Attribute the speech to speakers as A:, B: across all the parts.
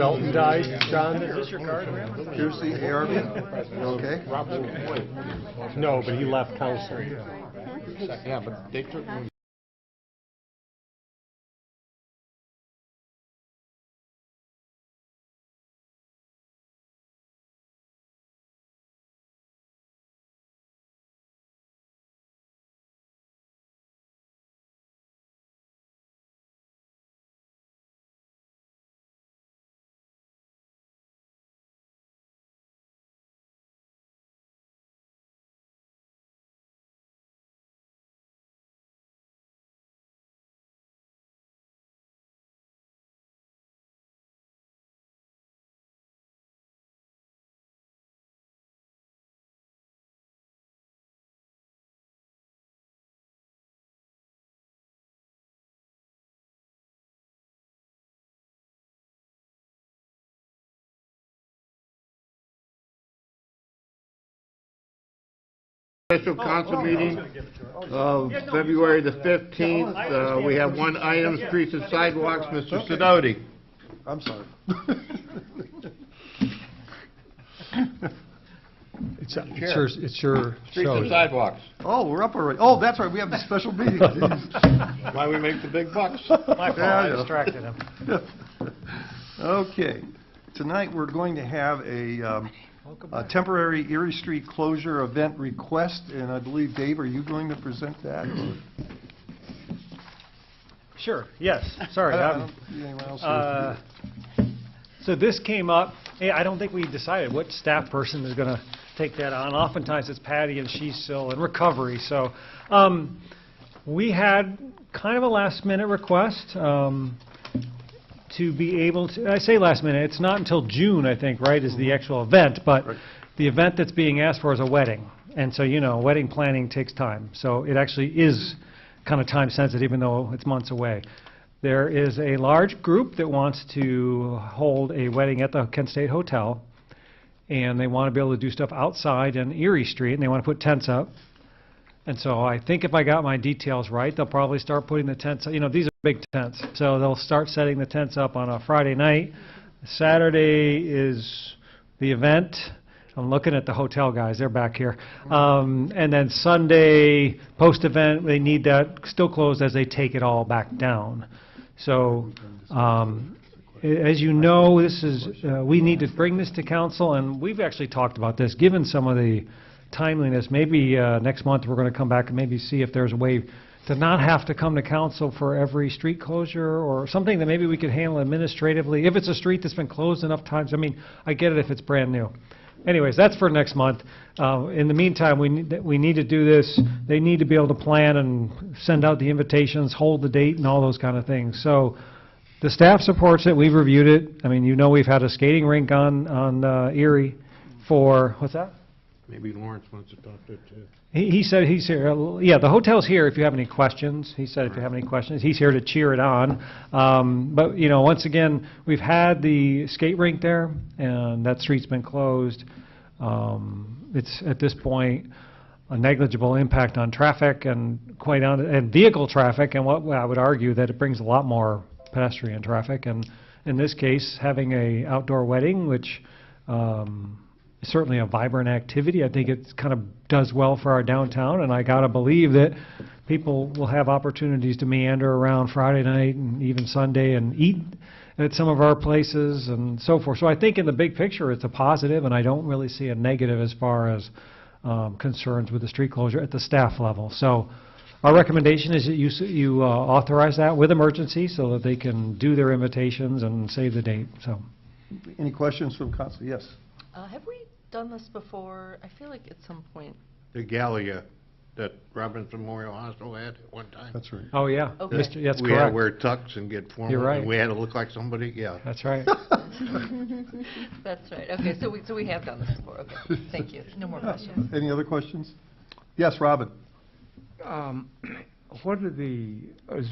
A: Shelton died, John?
B: Is this your card?
C: Here's the ARB. Okay.
A: No, but he left council.
D: Yeah, but they took me. Special council meeting of February the 15th. We have one item, streets and sidewalks. Mr. Sidoti.
C: I'm sorry.
A: It's your
D: Streets
A: show.
D: and sidewalks.
C: Oh, we're up already. Oh, that's right, we have the special meeting. Jeez.
D: Why we make the big bucks.
B: My fault, I distracted him.
C: Okay, tonight we're going to have a temporary Erie Street closure event request, and I believe, Dave, are you going to present that?
B: Sure, yes, sorry.
C: Anyone else?
B: So this came up, I don't think we decided what staff person is going to take that on. Oftentimes it's Patty, and she's still in recovery. So we had kind of a last-minute request to be able to, I say last minute, it's not until June, I think, right, is the actual event, but the event that's being asked for is a wedding. And so, you know, wedding planning takes time. So it actually is kind of time sensitive, even though it's months away. There is a large group that wants to hold a wedding at the Kent State Hotel, and they want to be able to do stuff outside on Erie Street, and they want to put tents up. And so I think if I got my details right, they'll probably start putting the tents, you know, these are big tents. So they'll start setting the tents up on a Friday night. Saturday is the event. I'm looking at the hotel guys, they're back here. And then Sunday, post-event, they need that still closed as they take it all back down. So as you know, this is, we need to bring this to council, and we've actually talked about this, given some of the timeliness. Maybe next month we're going to come back and maybe see if there's a way to not have to come to council for every street closure, or something that maybe we could handle administratively. If it's a street that's been closed enough times, I mean, I get it if it's brand new. Anyways, that's for next month. In the meantime, we need to do this. They need to be able to plan and send out the invitations, hold the date, and all those kind of things. So the staff supports it. We've reviewed it. I mean, you know, we've had a skating rink on Erie for, what's that?
D: Maybe Lawrence wants to talk to it too.
B: He said he's here. Yeah, the hotel's here if you have any questions. He said if you have any questions, he's here to cheer it on. But, you know, once again, we've had the skate rink there, and that street's been closed. It's, at this point, a negligible impact on traffic and and vehicle traffic, and what I would argue that it brings a lot more pedestrian traffic. And in this case, having a outdoor wedding, which certainly a vibrant activity. I think it kind of does well for our downtown, and I gotta believe that people will have opportunities to meander around Friday night and even Sunday and eat at some of our places and so forth. So I think in the big picture it's a positive, and I don't really see a negative as far as concerns with the street closure at the staff level. So our recommendation is that you authorize that with emergency so that they can do their invitations and save the date. So,
C: Any questions from council? Yes.
E: Have we done this before? I feel like at some point.
D: The Gallia that Robbins Memorial Hospital had at one time.
C: That's right.
B: oh yeah,
E: Okay.
B: Mr. That's
D: We had to
B: correct.
D: wear tux and get formal.
B: You're right.
D: And we had to look like somebody, yeah.
B: That's right.
E: That's right. Okay, so we have done this before. Okay, thank you. No more questions.
C: Any other questions? Yes, Robin.
F: Has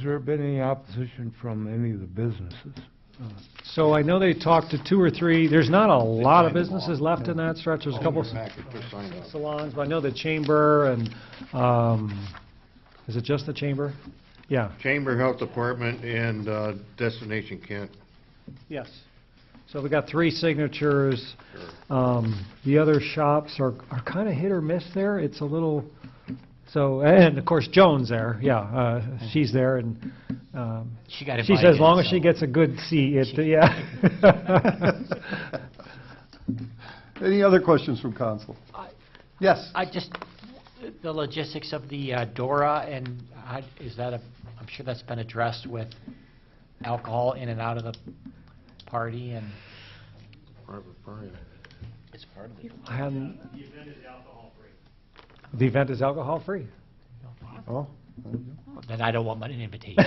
F: there been any opposition from any of the businesses?
B: So I know they talked to 2 or 3. There's not a lot of businesses left in that stretch. There's a couple salons, but I know the Chamber and, is it just the Chamber? Yeah.
D: Chamber Health Department and Destination Kent.
B: Yes. So we got 3 signatures. The other shops are kind of hit or miss there. It's a little, so, and of course Joan's there, yeah, she's there, and
G: She got
B: she
G: invited.
B: says as long as
G: so-
B: she gets a good seat, yeah.
C: Any other questions from council? Yes?
G: I just, the logistics of the DORA, and is that I'm sure that's been addressed with alcohol in and out of the party, and
D: It's part of it.
B: I hadn't. The event is alcohol free.
C: Oh.
G: then I don't want an invitation.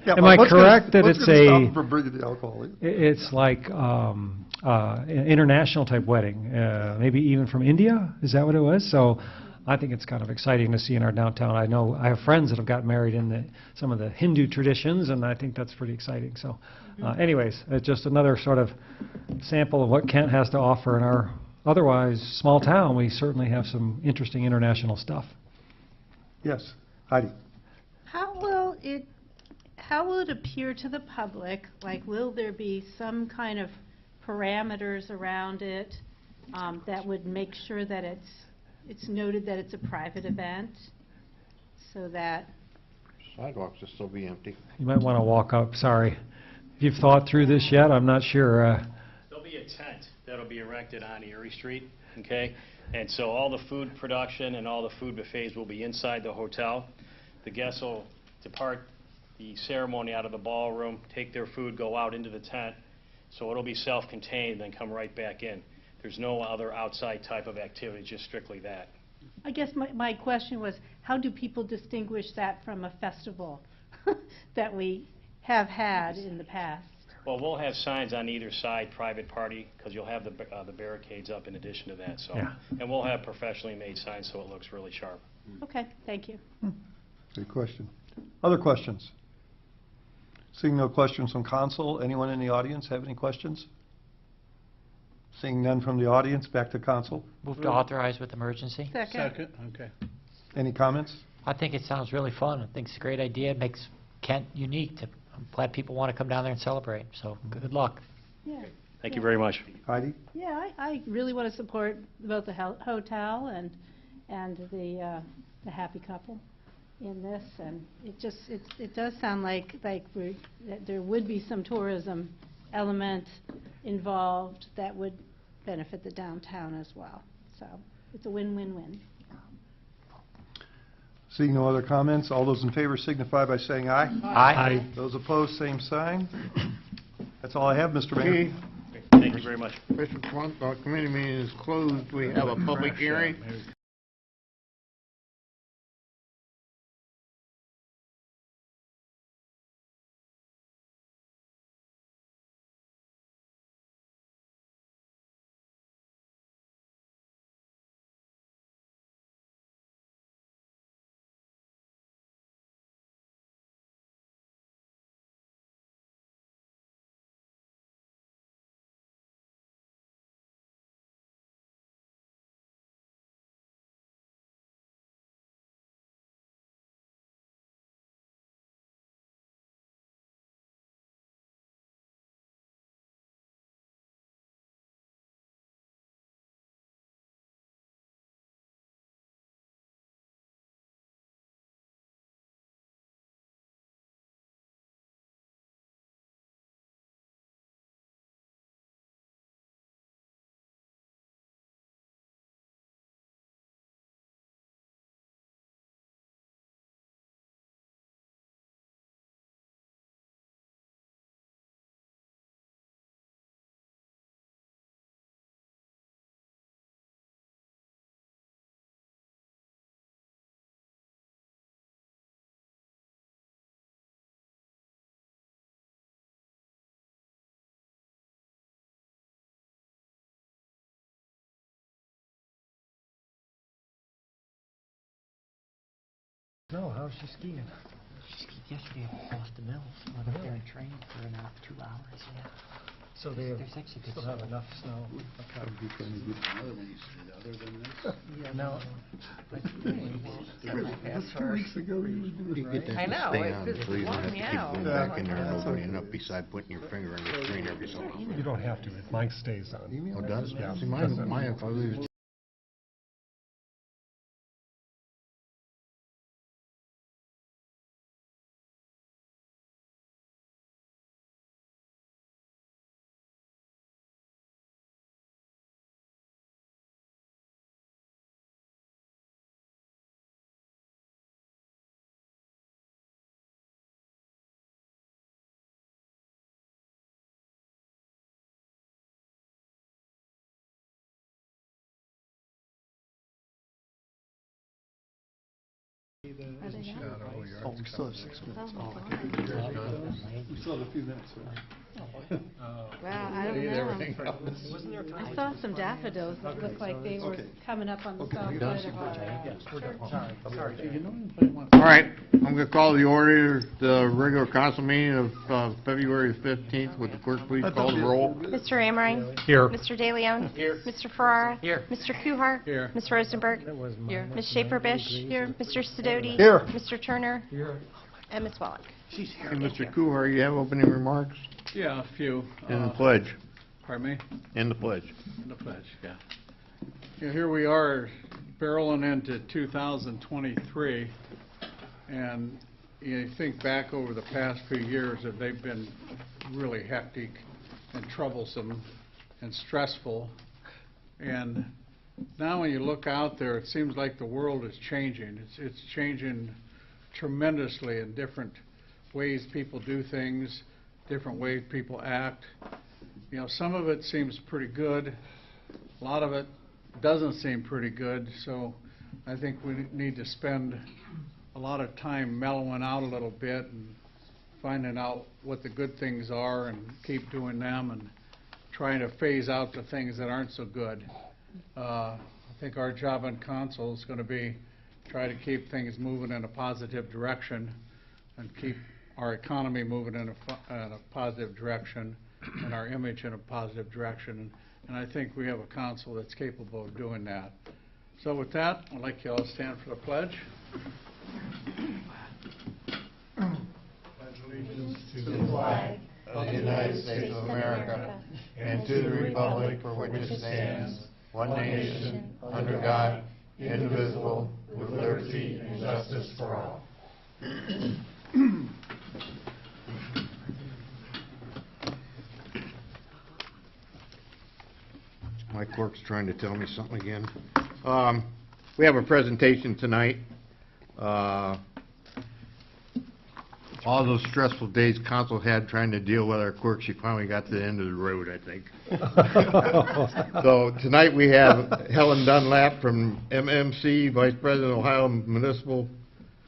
C: Yeah,
B: Am
C: well,
B: I
C: what's gonna-
B: correct that
C: what's
B: it's
C: gonna stop
B: a-
C: them from bringing the alcohol in?
B: It's like international type wedding, maybe even from India. Is that what it was? So I think it's kind of exciting to see in our downtown. I know I have friends that have got married in some of the Hindu traditions, and I think that's pretty exciting. So anyways, it's just another sort of sample of what Kent has to offer in our otherwise small town. We certainly have some interesting international stuff.
C: Yes, Heidi.
H: How will it appear to the public? Like, will there be some kind of parameters around it that would make sure that it's noted that it's a private event, so that,
D: Sidewalks will still be empty.
B: You might want to walk up. Sorry. If you've thought through this yet, I'm not sure.
I: There'll be a tent that'll be erected on Erie Street, okay? And so all the food production and all the food buffets will be inside the hotel. The guests will depart the ceremony out of the ballroom, take their food, go out into the tent. So it'll be self-contained, then come right back in. There's no other outside type of activity, just strictly that.
H: I guess my question was, how do people distinguish that from a festival that we have had in the past?
I: Well, we'll have signs on either side, private party, because you'll have the barricades up in addition to that, so.
B: Yeah.
I: And we'll have professionally made signs so it looks really sharp.
H: Okay, thank you.
C: Good question. Other questions? Seeing no questions from council, anyone in the audience have any questions? Seeing none from the audience, back to council.
G: Move to authorize with emergency.
H: Second.
D: Okay.
C: Any comments?
G: I think it sounds really fun. I think it's a great idea. It makes Kent unique. I'm glad people want to come down there and celebrate, so good luck.
H: Yeah,
I: Thank you very much.
C: Heidi?
H: yeah, I really want to support both the hotel and the happy couple in this, and it does sound like that there would be some tourism element involved that would benefit the downtown as well. So it's a win-win-win.
C: Seeing no other comments, all those in favor signify by saying aye.
G: Aye.
C: Those opposed, same sign. That's all I have, Mr. Mayor.
I: Thank you very much.
D: Special committee meeting is closed. We have a public hearing.
B: No, how's she skiing?
G: Yesterday at Boston Mills, went up there and trained for 2 hours, yeah.
B: So they
G: There's actually good
B: still have
G: snow.
B: enough snow. Yeah, no.
D: You get that
E: I know,
D: thing
E: it's
D: on,
E: just
D: so you don't have to keep
E: meow.
D: going back in there and opening it up beside putting your finger on the screen every so often.
A: You don't have to, mine stays on.
D: Oh, does?
A: Yeah.
D: See, mine, if I leave it
H: Are they not?
C: Oh, we still have 6 minutes.
H: Oh, my God.
C: We still have a few minutes.
H: Wow, I don't know. I saw some daffodils that looked like they were
C: Okay.
H: coming up on the
C: Okay.
H: south
C: You
H: side of our
D: All right, I'm going to call the order, the regular council meeting of February 15th. Would the clerk please call the roll?
J: Mr. Amrine?
A: Here.
J: Mr. De Leon? Here. Mr. Farrar?
G: Here.
J: Mr. Kuhar?
B: Here.
J: Ms. Rosenberg?
E: Here.
J: Ms. Schaefer-Bish? Here. Mr. Sidoti?
C: Here.
J: Mr. Turner?
B: Here.
J: And Ms. Wallach?
D: And Mr. Kuhar, you have opening remarks?
K: Yeah, a few.
D: And the pledge.
K: Pardon me?
D: And the pledge.
K: The pledge, yeah. Yeah, here we are barreling into 2023, and you think back over the past few years that they've been really hectic and troublesome and stressful. And now when you look out there, it seems like the world is changing. It's changing tremendously in different ways people do things, different ways people act. You know, some of it seems pretty good. A lot of it doesn't seem pretty good. So I think we need to spend a lot of time mellowing out a little bit and finding out what the good things are and keep doing them and trying to phase out the things that aren't so good. I think our job on council is going to be try to keep things moving in a positive direction and keep our economy moving in a positive direction and our image in a positive direction. And I think we have a council that's capable of doing that. So with that, I'd like you all to stand for the pledge.
D: Of the United States of America and to the republic for which it stands, one nation, under God, indivisible, with liberty and justice for all. My clerk's trying to tell me something again. We have a presentation tonight. All those stressful days council had trying to deal with our clerk, she finally got to the end of the road, I think. So tonight we have Helen Dunlap from MMC, Vice President of Ohio Municipal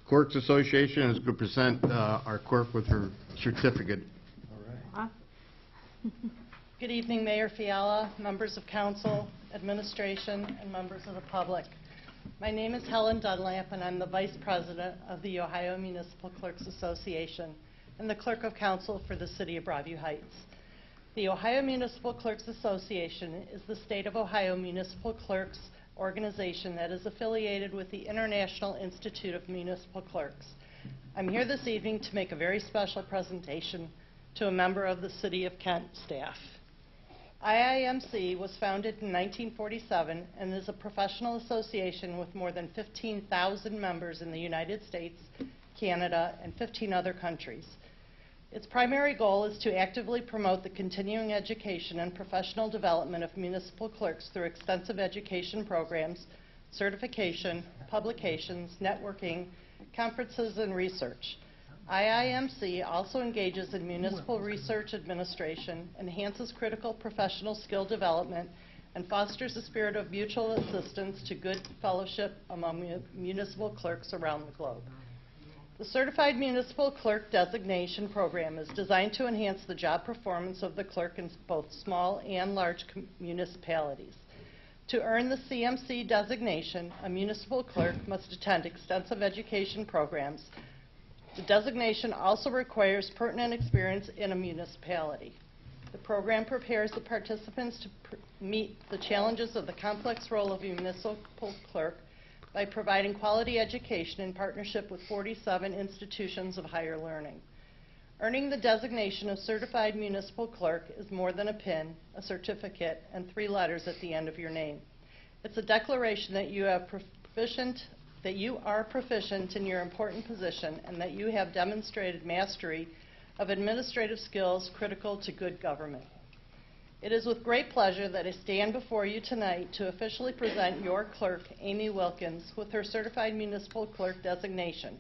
D: Clerks Association, is going to present our clerk with her certificate.
L: Good evening, Mayor Fiala, members of council, administration, and members of the public. My name is Helen Dunlap, and I'm the Vice President of the Ohio Municipal Clerks Association and the Clerk of Council for the City of Broadview Heights. The Ohio Municipal Clerks Association is the State of Ohio Municipal Clerks organization that is affiliated with the International Institute of Municipal Clerks. I'm here this evening to make a very special presentation to a member of the City of Kent staff. IIMC was founded in 1947 and is a professional association with more than 15,000 members in the United States, Canada, and 15 other countries. Its primary goal is to actively promote the continuing education and professional development of municipal clerks through extensive education programs, certification, publications, networking, conferences, and research. IIMC also engages in municipal research administration, enhances critical professional skill development, and fosters a spirit of mutual assistance to good fellowship among municipal clerks around the globe. The Certified Municipal Clerk Designation Program is designed to enhance the job performance of the clerk in both small and large municipalities. To earn the CMC designation, a municipal clerk must attend extensive education programs. The designation also requires pertinent experience in a municipality. The program prepares the participants to meet the challenges of the complex role of a municipal clerk by providing quality education in partnership with 47 institutions of higher learning. Earning the designation of Certified Municipal Clerk is more than a PIN, a certificate, and 3 letters at the end of your name. It's a declaration that you are proficient in your important position and that you have demonstrated mastery of administrative skills critical to good government. It is with great pleasure that I stand before you tonight to officially present your clerk, Amy Wilkins, with her Certified Municipal Clerk designation.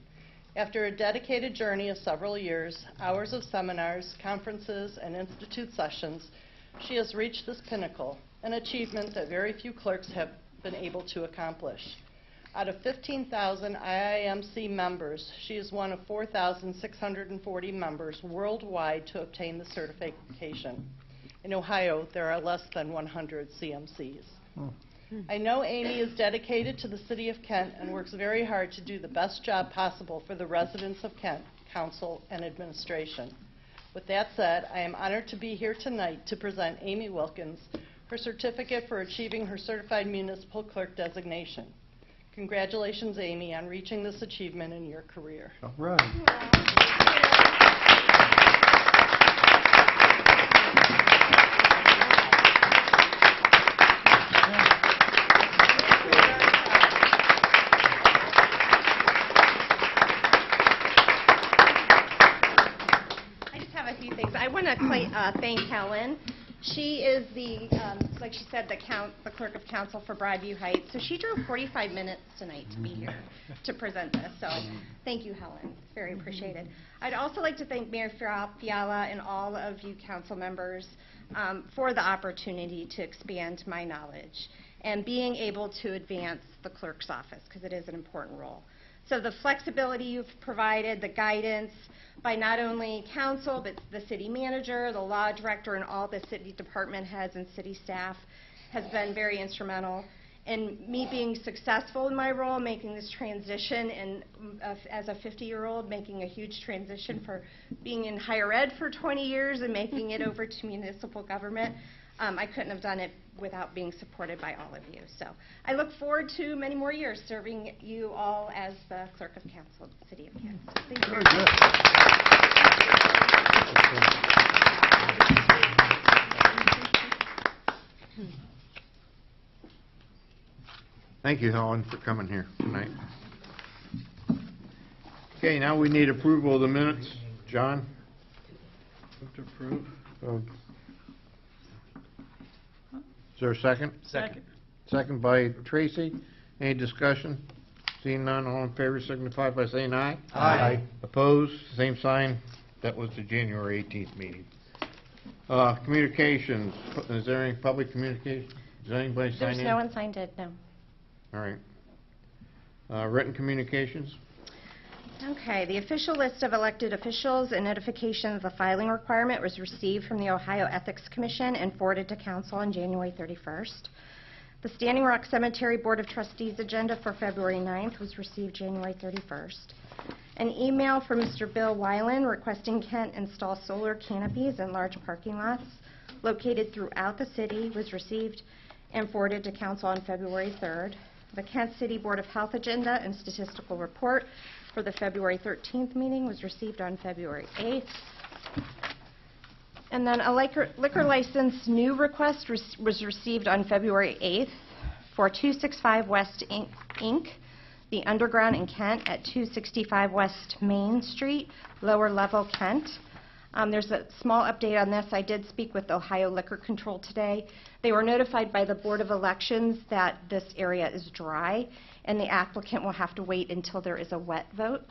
L: After a dedicated journey of several years, hours of seminars, conferences, and institute sessions, she has reached this pinnacle, an achievement that very few clerks have been able to accomplish. Out of 15,000 IIMC members, she is one of 4,640 members worldwide to obtain the certification. In Ohio, there are less than 100 CMCs. I know Amy is dedicated to the City of Kent and works very hard to do the best job possible for the residents of Kent, council, and administration. With that said, I am honored to be here tonight to present Amy Wilkins her certificate for achieving her Certified Municipal Clerk designation. Congratulations, Amy, on reaching this achievement in your career.
C: All right.
J: I just have a few things. I want to thank Helen. She is the, like she said, the clerk of council for Broadview Heights. So she drove 45 minutes tonight to be here to present this. So thank you, Helen. It's very appreciated. I'd also like to thank Mayor Fiala and all of you council members for the opportunity to expand my knowledge and being able to advance the clerk's office, because it is an important role. So the flexibility you've provided, the guidance by not only council, but the city manager, the law director, and all the city department heads and city staff has been very instrumental in me being successful in my role, making this transition, and as a 50-year-old, making a huge transition for being in higher ed for 20 years and making it over to municipal government. I couldn't have done it without being supported by all of you. So I look forward to many more years serving you all as the Clerk of Council of the City of Kent. Thank you.
C: Very good.
D: Thank you, Helen, for coming here tonight. Okay, now we need approval of the minutes. John?
K: Move to approve.
D: Is there a second?
B: Second.
D: Second by Tracy. Any discussion? Seeing none, all in favor signify by saying aye.
C: Aye.
D: Opposed, same sign. That was the January 18th meeting. Communications, is there any public communication? Does anybody sign in?
J: There's no one signed it, no.
D: All right. Written communications?
J: Okay, the official list of elected officials and notification of the filing requirement was received from the Ohio Ethics Commission and forwarded to council on January 31st. The Standing Rock Cemetery Board of Trustees agenda for February 9th was received January 31st. An email from Mr. Bill Weiland requesting Kent install solar canopies in large parking lots located throughout the city was received and forwarded to council on February 3rd. The Kent City Board of Health agenda and statistical report for the February 13th meeting was received on February 8th. And then a liquor license new request was received on February 8th for 265 West Inc., the Underground in Kent at 265 West Main Street, lower level Kent. There's a small update on this. I did speak with Ohio Liquor Control today. They were notified by the Board of Elections that this area is dry, and the applicant will have to wait until there is a wet vote,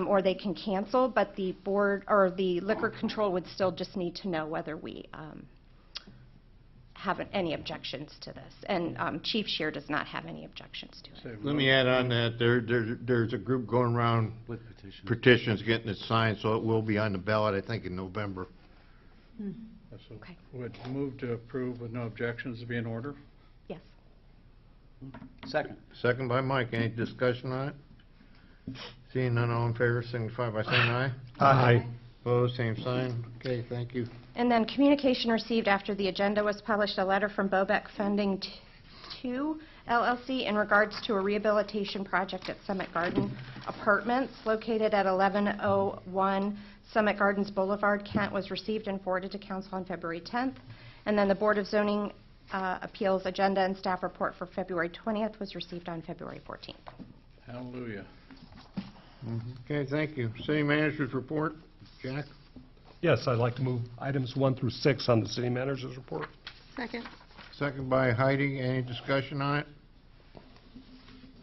J: or they can cancel, but the board, or the Liquor Control would still just need to know whether we have any objections to this. And Chief Scheer does not have any objections to it.
D: Let me add on that, there's a group going around with petitions getting it signed, so it will be on the ballot, I think, in November.
K: So
J: Okay.
K: would move to approve with no objections to be in order?
J: Yes.
K: Second.
D: Second by Mike. Any discussion on it? Seeing none, all in favor signify by saying aye.
C: Aye.
D: Opposed, same sign. Okay, thank you.
J: And then communication received after the agenda was published, a letter from Bobec Funding 2 LLC in regards to a rehabilitation project at Summit Garden Apartments located at 1101 Summit Gardens Boulevard, Kent, was received and forwarded to council on February 10th. And then the Board of Zoning Appeals agenda and staff report for February 20th was received on February 14th.
K: Hallelujah.
D: Okay, thank you. City Manager's report. Jack?
A: Yes, I'd like to move items 1 through 6 on the city manager's report.
H: Second.
D: Second by Heidi. Any discussion on it?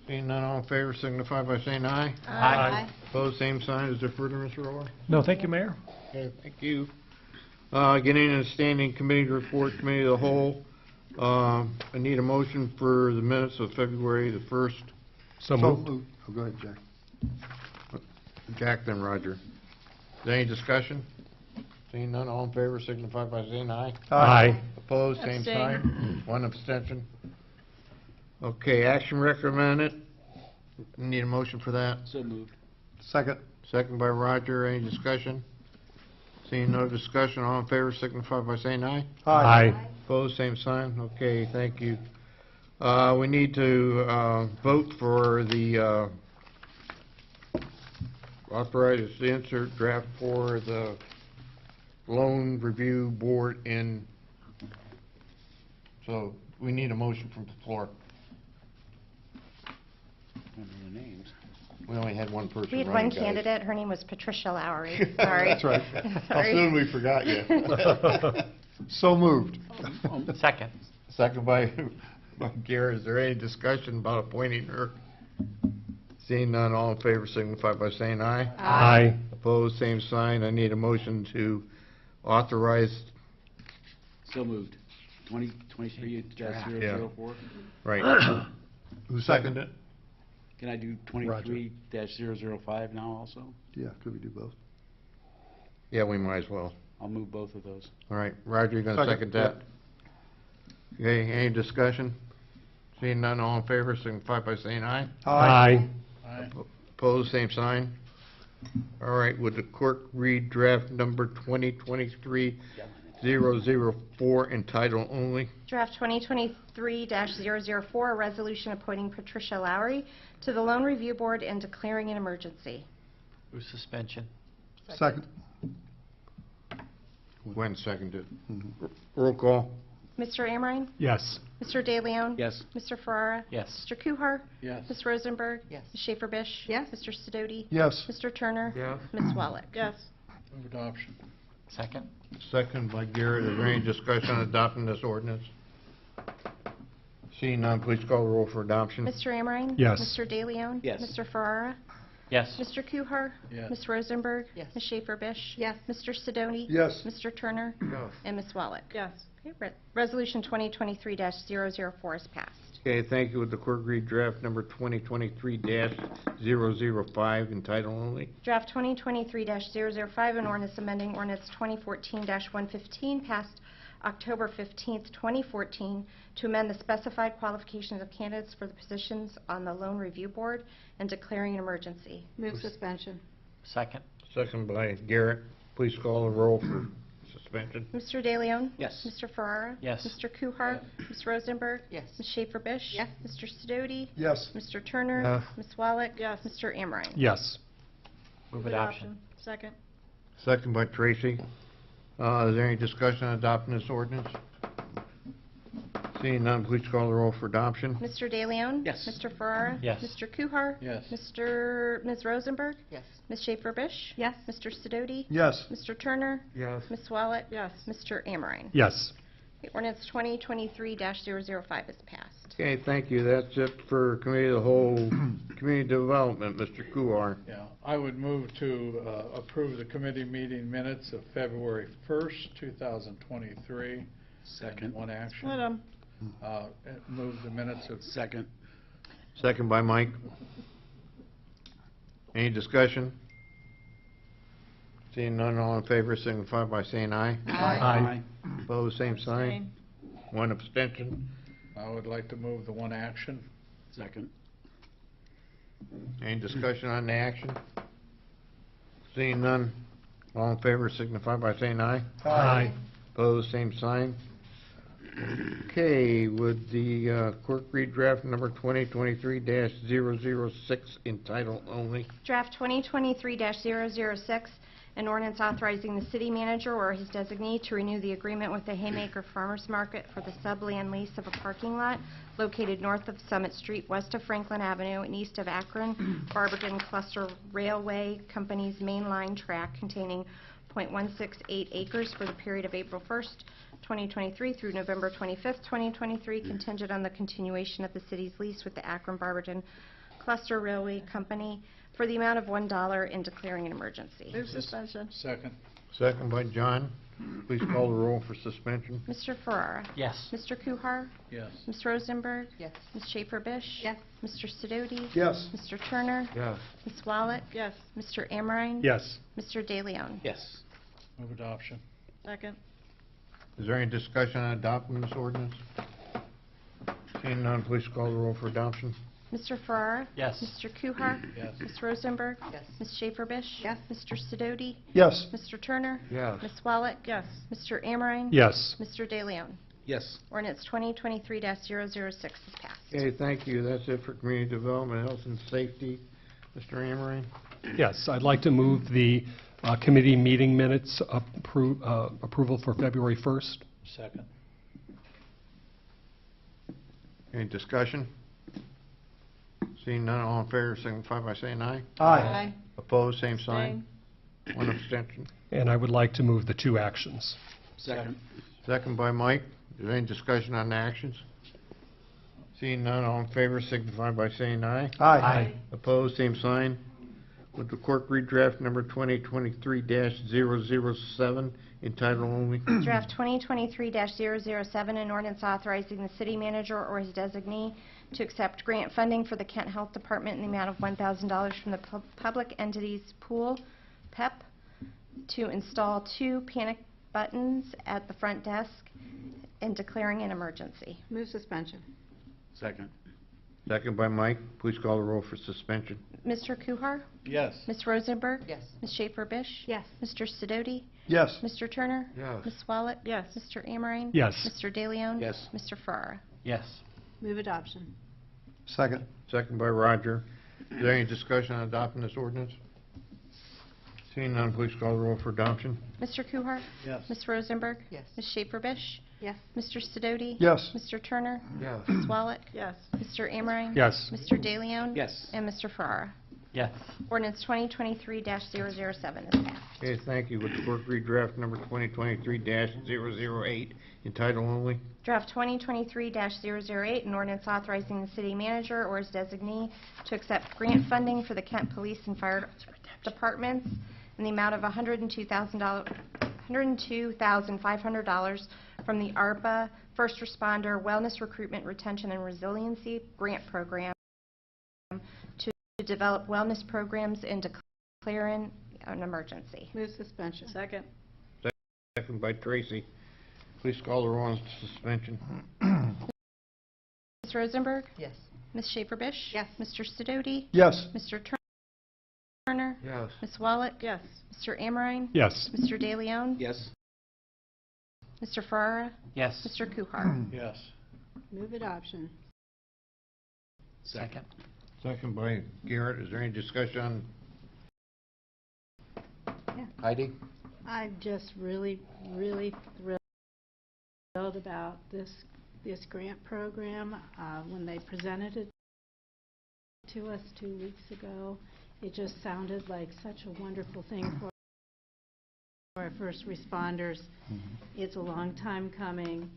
D: Seeing none, all in favor signify by saying aye.
H: Aye.
D: Opposed, same sign. Is there further, Mr. Roller?
B: No, thank you, Mayor.
D: Okay, thank you. Getting into standing committee report, committee of the whole. I need a motion for the minutes of February the 1st.
A: So moved.
C: Oh, go ahead, Jack.
D: Jack, then Roger. Is there any discussion? Seeing none, all in favor signify by saying aye.
A: Aye.
D: Opposed, same
H: Abstain.
D: sign. One abstention. Okay, action recommended. Need a motion for that?
K: So moved.
C: Second.
D: Second by Roger. Any discussion? Seeing no discussion, all in favor signify by saying aye.
A: Aye.
D: Opposed, same sign. Okay, thank you. We need to vote for the authorized insert draft for the loan review board in. So we need a motion from the floor.
K: The names.
D: We only had one person
J: We had
D: running,
J: one
D: guys.
J: candidate. Her name was Patricia Lowry. Sorry.
C: That's right.
D: How
J: Sorry.
D: soon we forgot you.
C: So moved.
G: Second.
D: Second by Garrett. Is there any discussion about appointing her? Seeing none, all in favor signify by saying aye.
A: Aye.
D: Opposed, same sign. I need a motion to authorize,
K: So moved. 2023-004.
D: right.
C: Who seconded it?
K: Can I do
C: Roger.
K: 23-005 now also?
C: Yeah, could we do both?
D: Yeah, we might as well.
K: I'll move both of those.
D: All right, Roger, you gonna second that? Okay, any discussion? Seeing none, all in favor signify by saying aye.
A: Aye.
K: Aye.
D: Opposed, same sign. All right, would the clerk read draft number 2023-004 in title only?
J: Draft 2023-004, a resolution appointing Patricia Lowry to the Loan Review Board and declaring an emergency.
G: Move suspension.
C: Second.
D: Gwen seconded. Roll call.
J: Mr. Amrine?
A: Yes.
J: Mr. De Leon?
K: Yes.
J: Mr. Ferrara?
G: Yes.
J: Mr. Kuhar?
K: Yes.
J: Ms. Rosenberg?
E: Yes.
J: Ms. Schaefer-Bish?
H: Yes.
J: Mr. Sidoti?
C: Yes.
J: Mr. Turner?
D: Yes.
J: Ms. Wallach?
H: Yes.
K: Move adoption.
G: Second.
D: Second by Garrett. Is there any discussion on adopting this ordinance? Seeing none, please call the roll for adoption.
J: Mr. Amrine?
A: Yes.
J: Mr. De Leon?
K: Yes.
J: Mr. Ferrara?
G: Yes.
J: Mr. Kuhar?
K: Yes.
J: Ms. Rosenberg?
E: Yes.
J: Ms. Schaefer-Bish?
H: Yes.
J: Mr. Sidoti?
C: Yes.
J: Mr. Turner?
D: Yes.
J: And Ms. Wallach?
H: Yes.
J: Okay, Resolution 2023-004 is passed.
D: Okay, thank you. Would the clerk read draft number 2023-005 in title only?
J: Draft 2023-005, an ordinance amending ordinance 2014-115 passed October 15th, 2014, to amend the specified qualifications of candidates for the positions on the Loan Review Board and declaring an emergency.
H: Move suspension.
G: Second.
D: Second by Garrett. Please call the roll for suspension.
J: Mr. De Leon?
K: Yes.
J: Mr. Ferrara?
G: Yes.
J: Mr. Kuhar? Ms. Rosenberg?
E: Yes.
J: Ms. Schaefer-Bish?
H: Yes.
J: Mr. Sidoti?
C: Yes.
J: Mr. Turner?
D: Yes.
J: Ms. Wallach?
H: Yes.
J: Mr. Amrine?
A: Yes.
G: Move adoption.
H: Second.
D: Second by Tracy. Is there any discussion on adopting this ordinance? Seeing none, please call the roll for adoption.
J: Mr. De Leon?
K: Yes.
J: Mr. Ferrara?
G: Yes.
J: Mr. Kuhar?
K: Yes.
J: Ms. Rosenberg?
E: Yes.
J: Ms. Schaefer-Bish?
H: Yes.
J: Mr. Sidoti?
C: Yes.
J: Mr. Turner?
D: Yes.
J: Ms. Wallach?
H: Yes.
J: Mr. Amrine?
A: Yes.
J: Okay, Ordinance 2023-005 is passed.
D: Okay, thank you. That's it for Committee of the Whole, Community Development. Mr. Kuhar.
K: Yeah, I would move to approve the committee meeting minutes of February 1st, 2023. Second. One action.
H: Let 'em.
K: Move the minutes of. Second.
D: Second by Mike. Any discussion? Seeing none, all in favor, signify by saying aye.
A: Aye.
D: Opposed, same sign. One abstention.
K: I would like to move the one action. Second.
D: Any discussion on the action? Seeing none, All in favor signify by saying aye.
A: Aye.
D: Opposed, same sign. Okay, would the clerk read draft number 2023-006 in title only?
J: Draft 2023-006, an ordinance authorizing the city manager or his designee to renew the agreement with the Haymaker Farmers Market for the subland lease of a parking lot located north of Summit Street, west of Franklin Avenue, and east of Akron Barberton Cluster Railway Company's main line track containing .168 acres for the period of April 1st, 2023 through November 25th, 2023, contingent on the continuation of the city's lease with the Akron Barberton Cluster Railway Company for the amount of $1 and declaring an emergency.
L: Move suspension.
K: Second.
D: Second by John. Please call the roll for suspension.
J: Mr. Ferrara.
G: Yes.
J: Mr. Kuhar.
K: Yes.
J: Ms. Rosenberg.
E: Yes.
J: Ms. Schaefer-Bish.
L: Yes.
J: Mr. Sidoti.
C: Yes.
J: Mr. Turner.
F: Yes.
J: Ms. Wallach.
L: Yes.
J: Mr. Amrine.
A: Yes.
J: Mr. De Leon.
G: Yes.
K: Move adoption.
L: Second.
D: Is there any discussion on adopting this ordinance? Seeing none, please call the roll for adoption.
J: Mr. Farrar.
G: Yes.
J: Mr. Kuhar.
K: Yes.
J: Ms. Rosenberg.
E: Yes.
J: Ms. Schaefer-Bish.
L: Yes.
J: Mr. Sidoti.
C: Yes.
J: Mr. Turner.
F: Yes.
J: Ms. Wallach.
L: Yes.
J: Mr. Amrine.
A: Yes.
J: Mr. De Leon.
K: Yes.
J: Ordinance 2023-006 is passed.
D: Okay, thank you. That's it for community development, health and safety. Mr. Amrine?
A: Yes, I'd like to move the committee meeting minutes approval for February 1st.
K: Second.
D: Any discussion? Seeing none, all in favor signify by saying aye.
C: Aye.
D: Opposed, same sign. One abstention.
A: And I would like to move the two actions.
K: Second.
D: Second by Mike. Is there any discussion on the actions? Seeing none, all in favor signify by saying aye.
C: Aye.
D: Opposed, same sign. Would the clerk read draft number 2023-007 in title only?
J: Draft 2023-007, an ordinance authorizing the city manager or his designee to accept grant funding for the Kent Health Department in the amount of $1,000 from the Public Entities Pool, PEP, to install 2 panic buttons at the front desk and declaring an emergency.
L: Move suspension.
K: Second.
D: Second by Mike. Please call the roll for suspension.
J: Mr. Kuhar?
K: Yes.
J: Ms. Rosenberg?
E: Yes.
J: Ms. Schaefer-Bish?
L: Yes.
J: Mr. Sidoti?
C: Yes.
J: Mr. Turner?
F: Yes.
J: Ms. Wallach?
L: Yes.
J: Mr. Amrine?
A: Yes.
J: Mr. De Leon?
K: Yes.
J: Mr. Ferrara?
G: Yes.
L: Move adoption.
C: Second.
D: Second by Roger. Is there any discussion on adopting this ordinance? Seeing none, please call the roll for adoption.
J: Mr. Kuhar?
K: Yes.
J: Ms. Rosenberg?
E: Yes.
J: Ms. Schaefer-Bish?
L: Yes.
J: Mr. Sidoti?
C: Yes.
J: Mr. Turner?
F: Yes.
J: Ms. Wallach?
L: Yes.
J: Mr. Amrine?
A: Yes.
J: Mr. De Leon?
K: Yes.
J: And Mr. Ferrara?
G: Yes.
J: Ordinance 2023-007 is passed.
D: Okay, thank you. Would the clerk read draft number 2023-008 in title only?
J: Draft 2023-008, an ordinance authorizing the city manager or his designee to accept grant funding for the Kent Police and Fire Departments in the amount of $102,500 from the ARPA First Responder Wellness Recruitment Retention and Resiliency Grant Program to develop wellness programs and declaring an emergency.
L: Move suspension. Second.
D: Second by Tracy. Please call the roll on suspension.
J: Ms. Rosenberg?
E: Yes.
J: Ms. Schaefer-Bish?
L: Yes.
J: Mr. Sidoti?
C: Yes.
J: Mr. Turner?
F: Yes.
J: Ms. Wallach?
L: Yes.
J: Mr. Amrine?
A: Yes.
J: Mr. De Leon?
K: Yes.
J: Mr. Ferrara?
G: Yes.
J: Mr. Kuhar?
K: Yes.
L: Move adoption.
G: Second.
D: Second by Garrett. Is there any discussion on?
L: Yeah.
D: Heidi?
L: I'm just really thrilled about this grant program. When they presented it to us 2 weeks ago, it just sounded like such a wonderful thing for our first responders. It's a long time coming,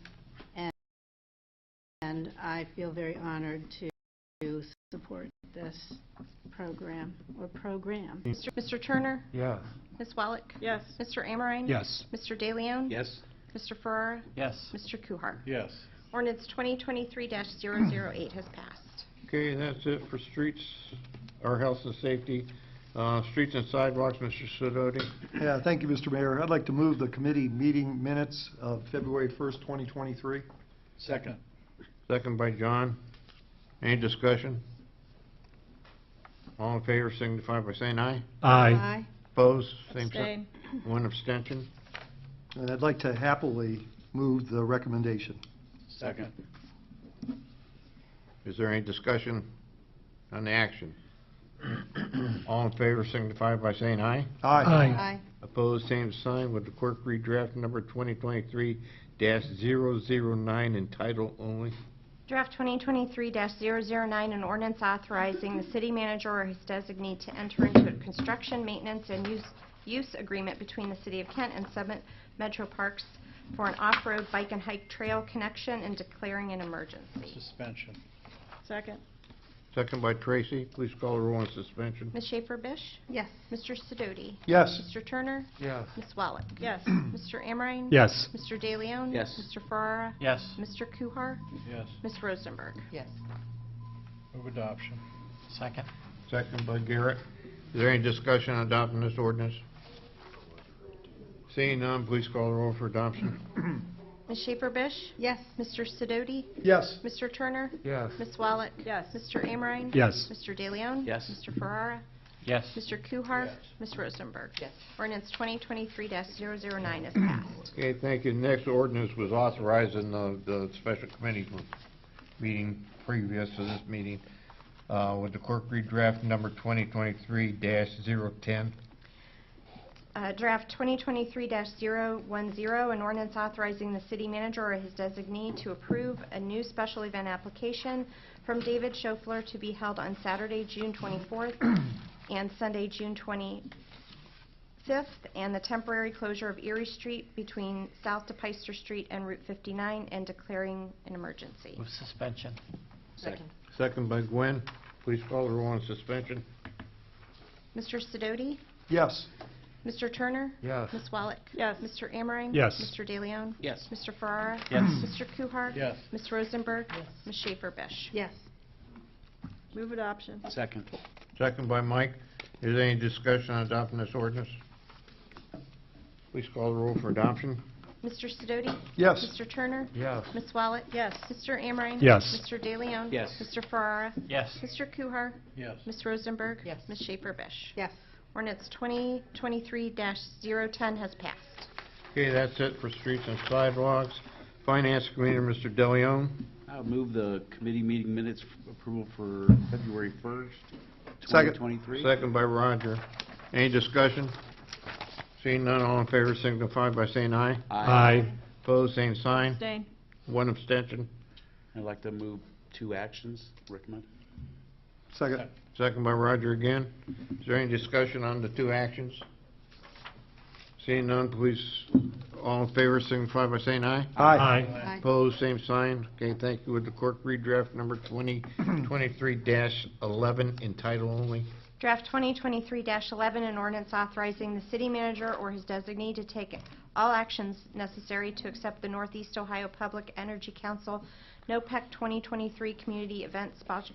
L: and I feel very honored to support this program or programs.
J: Mr. Turner?
F: Yes.
J: Ms. Wallach?
L: Yes.
J: Mr. Amrine?
A: Yes.
J: Mr. De Leon?
K: Yes.
J: Mr. Ferrara?
G: Yes.
J: Mr. Kuhar?
K: Yes.
J: Ordinance 2023-008 has passed.
D: Okay, that's it for streets, our health and safety. Streets and sidewalks, Mr. Sidoti.
C: Yeah, thank you, Mr. Mayor. I'd like to move the committee meeting minutes of February 1st, 2023.
K: Second.
D: Second by John. Any discussion? All in favor signify by saying aye.
A: Aye.
D: Opposed? Same sign.
L: Abstain.
D: One abstention.
C: And I'd like to happily move the recommendation.
K: Second.
D: Is there any discussion on the action? All in favor signify by saying aye.
C: Aye.
H: Aye.
D: Opposed, same sign. Would the clerk read draft number 2023-009 in title only?
J: Draft 2023-009, an ordinance authorizing the city manager or his designee to enter into a construction, maintenance, and use agreement between the City of Kent and Summit Metro Parks for an off-road bike and hike trail connection and declaring an emergency.
K: Suspension.
H: Second.
D: Second by Tracy. Please call the roll on suspension.
J: Ms. Schaefer-Bish?
H: Yes.
J: Mr. Sidoti?
C: Yes.
J: Mr. Turner?
F: Yes.
J: Ms. Wallach?
H: Yes.
J: Mr. Amrine?
A: Yes.
J: Mr. De Leon?
G: Yes.
J: Mr. Ferrara?
G: Yes.
J: Mr. Kuhar?
K: Yes.
J: Ms. Rosenberg?
E: Yes.
K: Move adoption.
G: Second.
D: Second by Garrett. Is there any discussion on adopting this ordinance? Seeing none, please call the roll for adoption.
J: Ms. Schaefer-Bish?
H: Yes.
J: Mr. Sidoti?
C: Yes.
J: Mr. Turner?
F: Yes.
J: Ms. Wallach?
H: Yes.
J: Mr. Amrine?
A: Yes.
J: Mr. De Leon?
G: Yes.
J: Mr. Ferrara?
G: Yes.
J: Mr. Kuhar?
K: Yes.
J: Ms. Rosenberg?
E: Yes.
J: Ordinance 2023-009 is passed.
D: Okay, thank you. Next ordinance was authorized in the special committee meeting previous to this meeting. Would the clerk read draft number 2023-010?
J: Draft 2023-010, an ordinance authorizing the city manager or his designee to approve a new special event application from David Schofler to be held on Saturday, June 24th and Sunday, June 25th, and the temporary closure of Erie Street between South DePeyster Street and Route 59 and declaring an emergency.
G: Move suspension.
E: Second.
D: Second by Gwen. Please call the roll on suspension.
J: Mr. Sidoti?
C: Yes.
J: Mr. Turner?
F: Yes.
J: Ms. Wallach?
H: Yes.
J: Mr. Amrine?
A: Yes.
J: Mr. De Leon?
G: Yes.
J: Mr. Ferrara?
G: Yes.
J: Mr. Kuhar?
K: Yes.
J: Ms. Rosenberg?
E: Yes.
J: Ms. Schaefer-Bish?
H: Yes. Move adoption.
K: Second.
D: Second by Mike. Is there any discussion on adopting this ordinance? Please call the roll for adoption.
J: Mr. Sidoti?
C: Yes.
J: Mr. Turner?
F: Yes.
J: Ms. Wallach?
H: Yes.
J: Mr. Amrine?
A: Yes.
J: Mr. De Leon?
G: Yes.
J: Mr. Ferrara?
G: Yes.
J: Mr. Kuhar?
K: Yes.
J: Ms. Rosenberg?
E: Yes.
J: Ms. Schaefer-Bish?
H: Yes.
J: Ordinance 2023-010 has passed.
D: Okay, that's it for streets and sidewalks. Finance Committee, Mr. De Leon.
M: I'll move the committee meeting minutes approval for February 1st,
C: Second.
M: 2023.
D: Second by Roger. Any discussion? Seeing none, all in favor signify by saying aye.
A: Aye.
D: Opposed, same sign.
H: Abstain.
D: One abstention.
M: I'd like to move two actions, recommend.
C: Second.
D: Second by Roger again. Is there any discussion on the two actions? Seeing none, please, all in favor signify by saying aye.
A: Aye.
H: Aye.
D: Opposed, same sign. Okay, thank you. Would the clerk read draft number 2023-11 in title only?
J: Draft 2023-11, an ordinance authorizing the city manager or his designee to take all actions necessary to accept the Northeast Ohio Public Energy Council NOPEC 2023 Community Event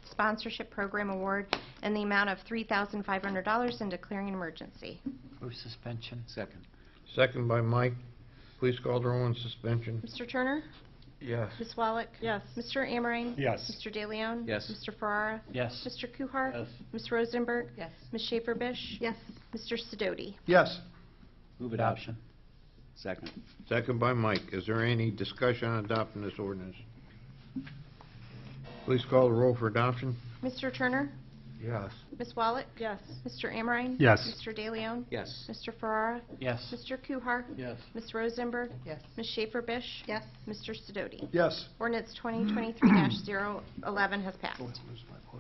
J: Sponsorship Program Award in the amount of $3,500 and declaring an emergency.
G: Move suspension.
M: Second.
D: Second by Mike. Please call the roll on suspension.
J: Mr. Turner?
F: Yes.
J: Ms. Wallach?
H: Yes.
J: Mr. Amrine?
A: Yes.
J: Mr. De Leon?
M: Yes.
J: Mr. Ferrara?
G: Yes.
J: Mr. Kuhar?
K: Yes.
J: Ms. Rosenberg?
E: Yes.
J: Ms. Schaefer-Bish?
H: Yes.
J: Mr. Sidoti?
C: Yes.
M: Move adoption. Second.
D: Second by Mike. Is there any discussion on adopting this ordinance? Please call the roll for adoption.
J: Mr. Turner?
F: Yes.
J: Ms. Wallach?
H: Yes.
J: Mr. Amrine?
A: Yes.
J: Mr. De Leon?
M: Yes.
J: Mr. Ferrara?
G: Yes.
J: Mr. Kuhar?
K: Yes.
J: Ms. Rosenberg?
E: Yes.
J: Ms. Schaefer-Bish?
H: Yes.
J: Mr. Sidoti?
C: Yes.
J: Ordinance 2023-011 has passed.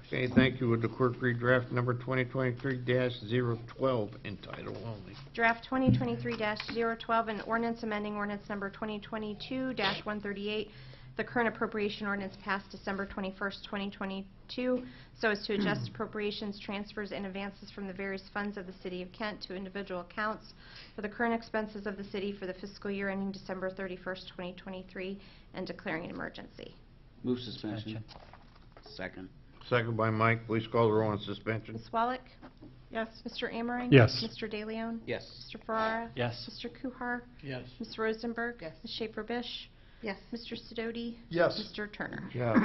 D: Okay, thank you. Would the clerk read draft number 2023-012 in title only?
J: Draft 2023-012, an ordinance amending ordinance number 2022-138, the current appropriation ordinance passed December 21st, 2022, so as to adjust appropriations, transfers, and advances from the various funds of the City of Kent to individual accounts for the current expenses of the city for the fiscal year ending December 31st, 2023, and declaring an emergency.
M: Move suspension. Second.
D: Second by Mike. Please call the roll on suspension.
J: Ms. Wallach?
H: Yes.
J: Mr. Amrine?
A: Yes.
J: Mr. De Leon?
M: Yes.
J: Mr. Ferrara?
G: Yes.
J: Mr. Kuhar?
K: Yes.
J: Ms. Rosenberg?
E: Yes.
J: Ms. Schaefer-Bish?
H: Yes.
J: Mr. Sidoti?
C: Yes.
J: Mr. Turner?
F: Yes.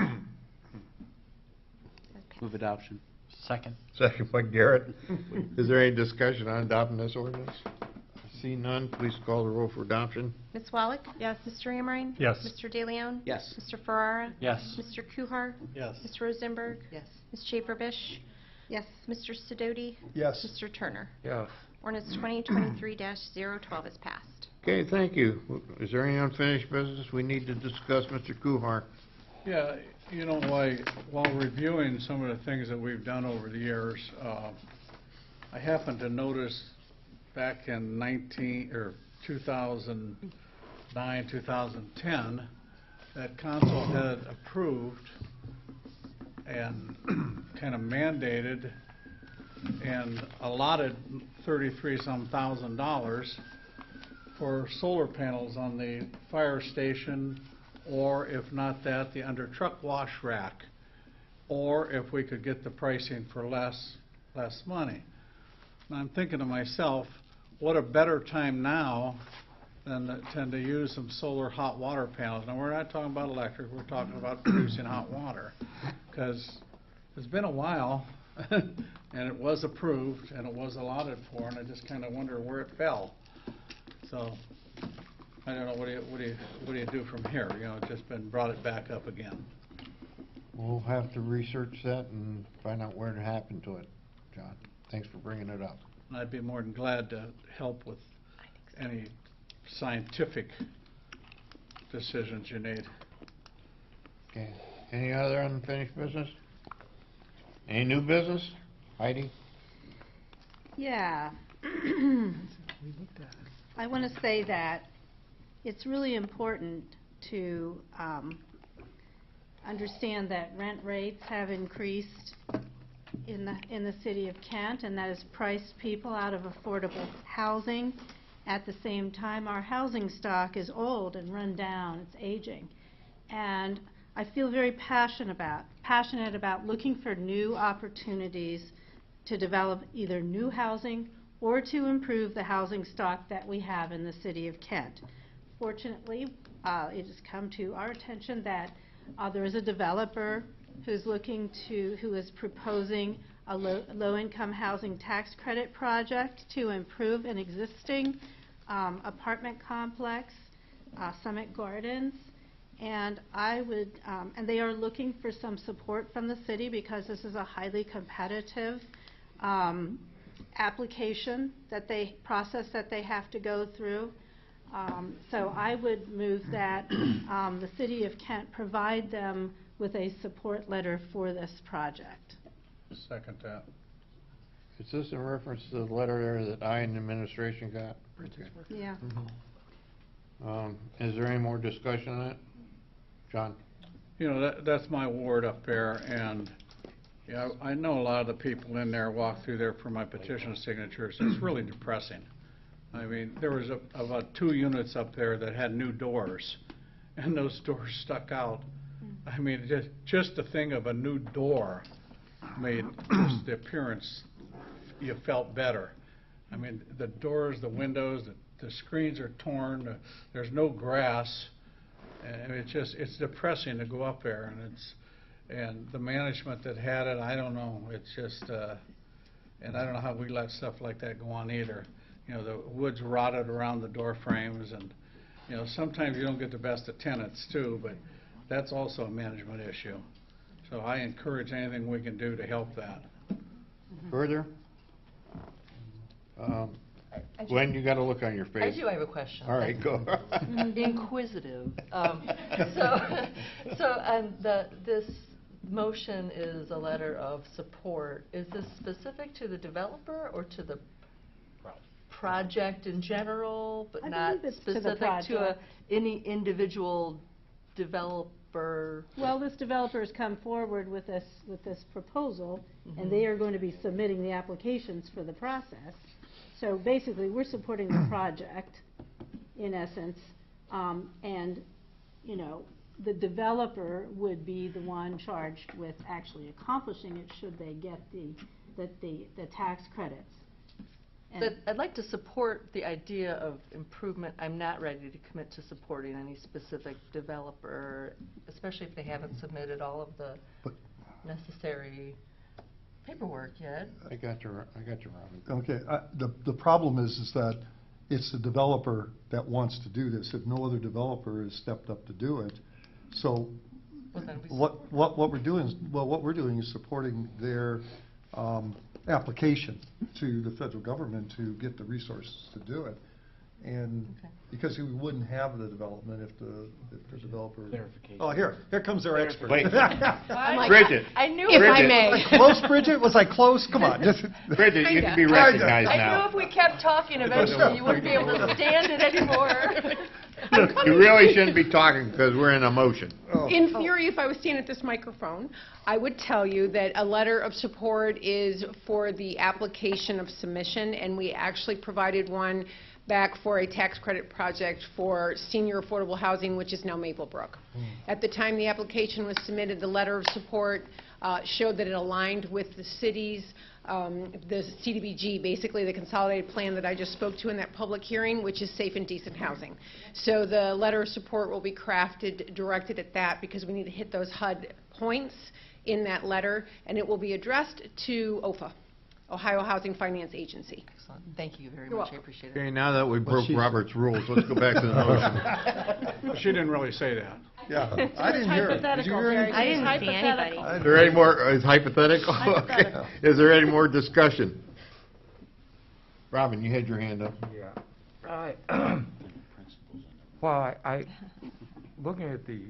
M: Move adoption.
G: Second.
D: Second by Garrett. Is there any discussion on adopting this ordinance? See none, please call the roll for adoption.
J: Ms. Wallach? Yes. Mr. Amrine?
A: Yes.
J: Mr. De Leon?
M: Yes.
J: Mr. Ferrara?
G: Yes.
J: Mr. Kuhar?
K: Yes.
J: Ms. Rosenberg?
E: Yes.
J: Ms. Shaper-Bish?
H: Yes.
J: Mr. Sidoti?
C: Yes.
J: Mr. Turner?
F: Yes.
J: Ordinance 2023-012 is passed.
D: Okay, thank you. Is there any unfinished business we need to discuss, Mr. Kuhar?
K: Yeah, you know, while reviewing some of the things that we've done over the years, I happened to notice back in 2009, 2010, that council had approved and kind of mandated and allotted $33-some thousand for solar panels on the fire station, or if not that, the under truck wash rack, or if we could get the pricing for less money. And I'm thinking to myself, what a better time now than to use some solar hot water panels. Now, we're not talking about electric, we're talking about producing hot water, because it's been a while, and it was approved, and it was allotted for, and I just kind of wonder where it fell. So, I don't know, what do you do from here? You know, it's just brought it back up again.
D: We'll have to research that and find out where it happened to it, John. Thanks for bringing it up.
K: And I'd be more than glad to help with any scientific decisions you need.
D: Okay. Any other unfinished business? Any new business? Heidi?
H: Yeah. I want to say that it's really important to understand that rent rates have increased in the city of Kent, and that has priced people out of affordable housing. At the same time, our housing stock is old and run down, it's aging. And I feel very passionate about looking for new opportunities to develop either new housing or to improve the housing stock that we have in the city of Kent. Fortunately, it has come to our attention that there is a developer who is proposing a low-income housing tax credit project to improve an existing apartment complex, Summit Gardens, and and they are looking for some support from the city because this is a highly competitive application process that they have to go through. So I would move that the city of Kent provide them with a support letter for this project.
K: Second that.
D: Is this in reference to the letter there that I and the administration got? Okay.
H: Yeah.
D: Is there any more discussion on that? John?
K: You know, that's my ward up there, and yeah, I know a lot of the people in there walk through there for my petition signatures. It's really depressing. I mean, there was about 2 units up there that had new doors, and those doors stuck out. I mean, just the thing of a new door made just the appearance, you felt better. I mean, the doors, the windows, the screens are torn, there's no grass, and it's depressing to go up there, and the management that had it, I don't know, it's just, and I don't know how we let stuff like that go on either. You know, the wood's rotted around the door frames, and, you know, sometimes you don't get the best of tenants too, but that's also a management issue. So I encourage anything we can do to help that.
D: Further? Gwen, you got a look on your face.
E: I do have a question.
D: All right, go.
E: Inquisitive. This motion is a letter of support. Is this specific to the developer or to the project in general, but
H: I
E: not
H: believe it's to the
E: specific to
H: project.
E: any individual developer?
H: Well, this developer has come forward with this proposal, and they are going to be submitting the applications for the process. So basically, we're supporting the project, in essence, and, you know, the developer would be the one charged with actually accomplishing it should they get the tax credits.
E: But I'd like to support the idea of improvement. I'm not ready to commit to supporting any specific developer, especially if they haven't submitted all of the necessary paperwork yet.
D: I got you, Robin.
C: Okay, the problem is that it's the developer that wants to do this, if no other developer has stepped up to do it. So
E: Well, then we
C: what we're doing is, what we're doing is supporting their application to the federal government to get the resources to do it. And
E: Okay.
C: because we wouldn't have the development if the developer.
M: Clarification.
C: Oh, here comes our expert.
D: Wait.
E: Well,
D: Bridget.
E: I knew
J: If I
D: Bridget.
J: may.
C: Close, Bridget? Was I close? Come on, just.
D: Bridget, you can be
C: Kinda.
D: recognized
E: I knew
D: now.
E: if we kept talking, eventually you wouldn't be able to stand it anymore.
D: You really shouldn't be talking because we're in a motion.
N: In theory, if I was standing at this microphone, I would tell you that a letter of support is for the application of submission, and we actually provided one back for a tax credit project for senior affordable housing, which is now Maplebrook. At the time the application was submitted, the letter of support showed that it aligned with the city's, the CDBG, basically the consolidated plan that I just spoke to in that public hearing, which is safe and decent housing. So the letter of support will be crafted, directed at that, because we need to hit those HUD points in that letter, and it will be addressed to OFA, Ohio Housing Finance Agency.
E: Excellent. Thank you very
N: You're
E: much. I
N: welcome.
E: appreciate it.
D: Okay, now that we broke
C: she's-
D: Robert's rules, let's go back to the motion.
K: She didn't really say that.
C: Yeah, I didn't hear it. Did you hear anything?
J: I didn't see anybody.
D: Is there any more, is hypothetical? Okay.
H: Hypothetical.
D: Is there any more discussion? Robin, you had your hand up.
F: Yeah. Well, looking at the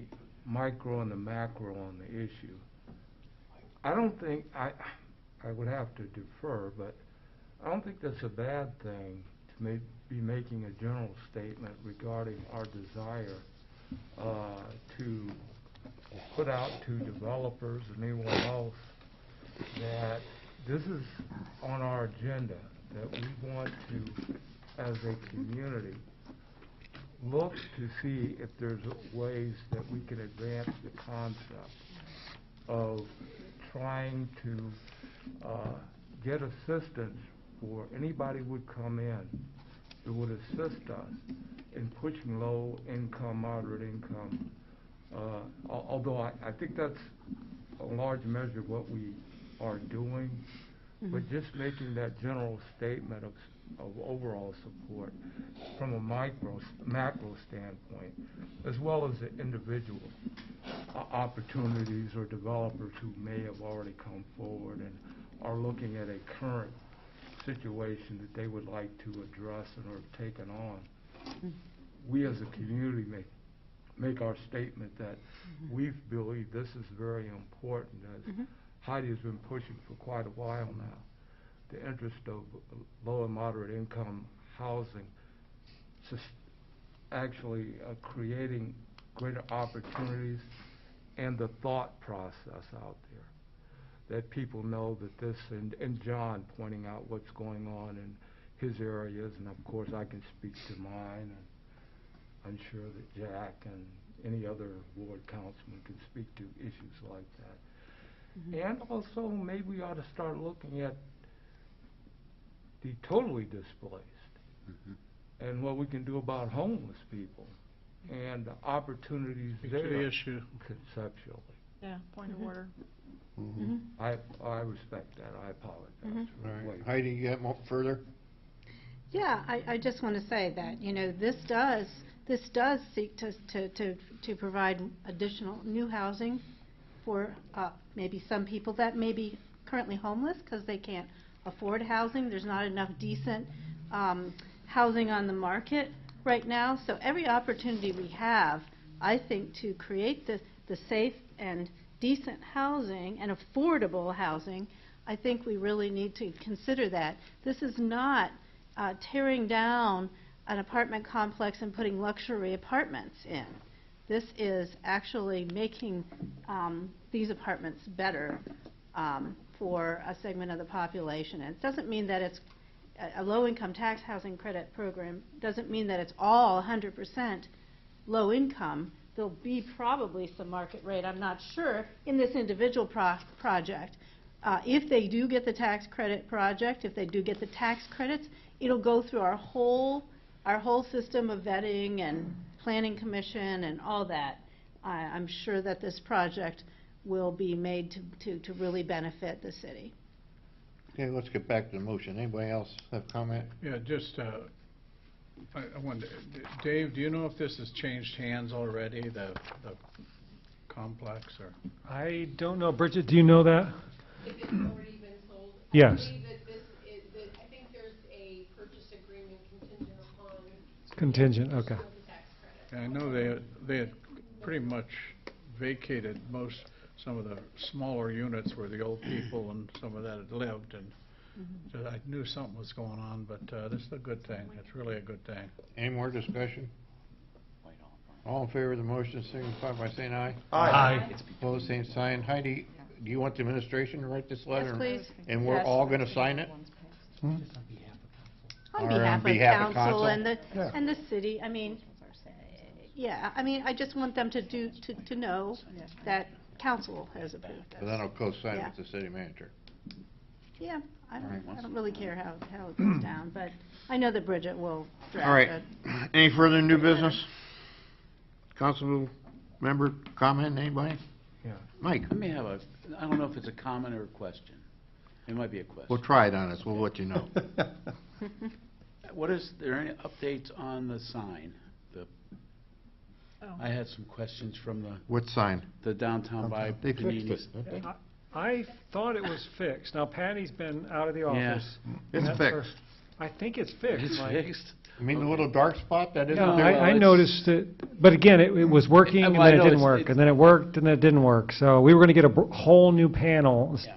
F: micro and the macro on the issue, I don't think, I would have to defer, but I don't think that's a bad thing to be making a general statement regarding our desire to put out to developers and anyone else that this is on our agenda, that we want to, as a community, look to see if there's ways that we can advance the concept of trying to get assistance for anybody would come in that would assist us in pushing low income, moderate income. Although I think that's a large measure of what we are doing, but just making that general statement of overall support from a macro standpoint, as well as the individual opportunities or developers who may have already come forward and are looking at a current situation that they would like to address and have taken on. We as a community make our statement that we believe this is very important, as Heidi has been pushing for quite a while now, the interest of low and moderate income housing, actually creating greater opportunities and the thought process out there, that people know that this, and John pointing out what's going on in his areas, and of course I can speak to mine, and I'm sure that Jack and any other ward councilman can speak to issues like that. And also maybe we ought to start looking at the totally displaced and what we can do about homeless people and the opportunities
K: Speak to
F: there
K: the issue.
F: conceptually.
L: Yeah, point of order.
F: I respect that. I apologize. for
D: All right.
F: waiting.
D: Heidi, you got more further?
H: Yeah, I just want to say that, you know, this does seek to provide additional new housing for maybe some people that may be currently homeless because they can't afford housing. There's not enough decent housing on the market right now. So every opportunity we have, I think, to create the safe and decent housing and affordable housing, I think we really need to consider that. This is not tearing down an apartment complex and putting luxury apartments in. This is actually making these apartments better for a segment of the population. And it doesn't mean that it's a low-income tax housing credit program, doesn't mean that it's all 100% low income. There'll be probably some market rate, I'm not sure, in this individual project. If they do get the tax credit project, if they do get the tax credits, it'll go through our whole system of vetting and planning commission and all that. I'm sure that this project will be made to really benefit the city.
D: Okay, let's get back to the motion. Anybody else have comment?
K: Yeah, just I wonder, Dave, do you know if this has changed hands already, the complex, or?
B: I don't know. Bridget, do you know that?
N: If it's already been sold?
B: Yes.
N: I believe that this is, that I think there's a purchase agreement contingent upon.
B: Contingent, okay.
N: the tax credit.
K: Yeah, I know they had pretty much vacated some of the smaller units where the old people and some of that had lived, and so I knew something was going on, but this is a good thing. It's really a good thing.
D: Any more discussion? All in favor of the motion, signify by saying aye.
B: Aye.
D: Opposed, same sign. Heidi, do you want the administration to write this letter?
H: Yes, please.
D: And we're
H: Yes.
D: all going to sign it?
H: On
D: Or
H: behalf
D: on
H: of
D: behalf of
H: council
D: council?
H: and the city, I mean, yeah, I mean, I just want them to know that council has approved
D: So then I'll
H: this.
D: co-sign
H: Yeah.
D: with the city manager.
H: Yeah, I don't really care how it goes down, but I know that Bridget will draft
D: All right.
H: it.
D: Any further new business? Council member comment, anybody?
B: Yeah.
D: Mike,
M: I may have I don't know if it's a comment or a question. It might be a question.
D: we'll try it on us. We'll let you know.
M: There any updates on the sign? I had some questions from
D: What sign?
M: the downtown vibe.
D: They fixed
M: community.
D: it, didn't they?
B: I thought it was fixed. Now Patty's been out of the
M: Yeah.
B: office.
D: It's
B: That's
D: fixed.
B: her- I think it's fixed,
M: It's
B: Mike.
M: fixed?
D: You mean the little dark spot that isn't
B: Yeah,
D: there?
B: I noticed it, but again, it was working and
M: Well, I
B: then it
M: know
B: didn't
M: it's-
B: work,
M: it's-
B: and then it worked and then it didn't work. So we were gonna get a whole new panel.
M: Yeah.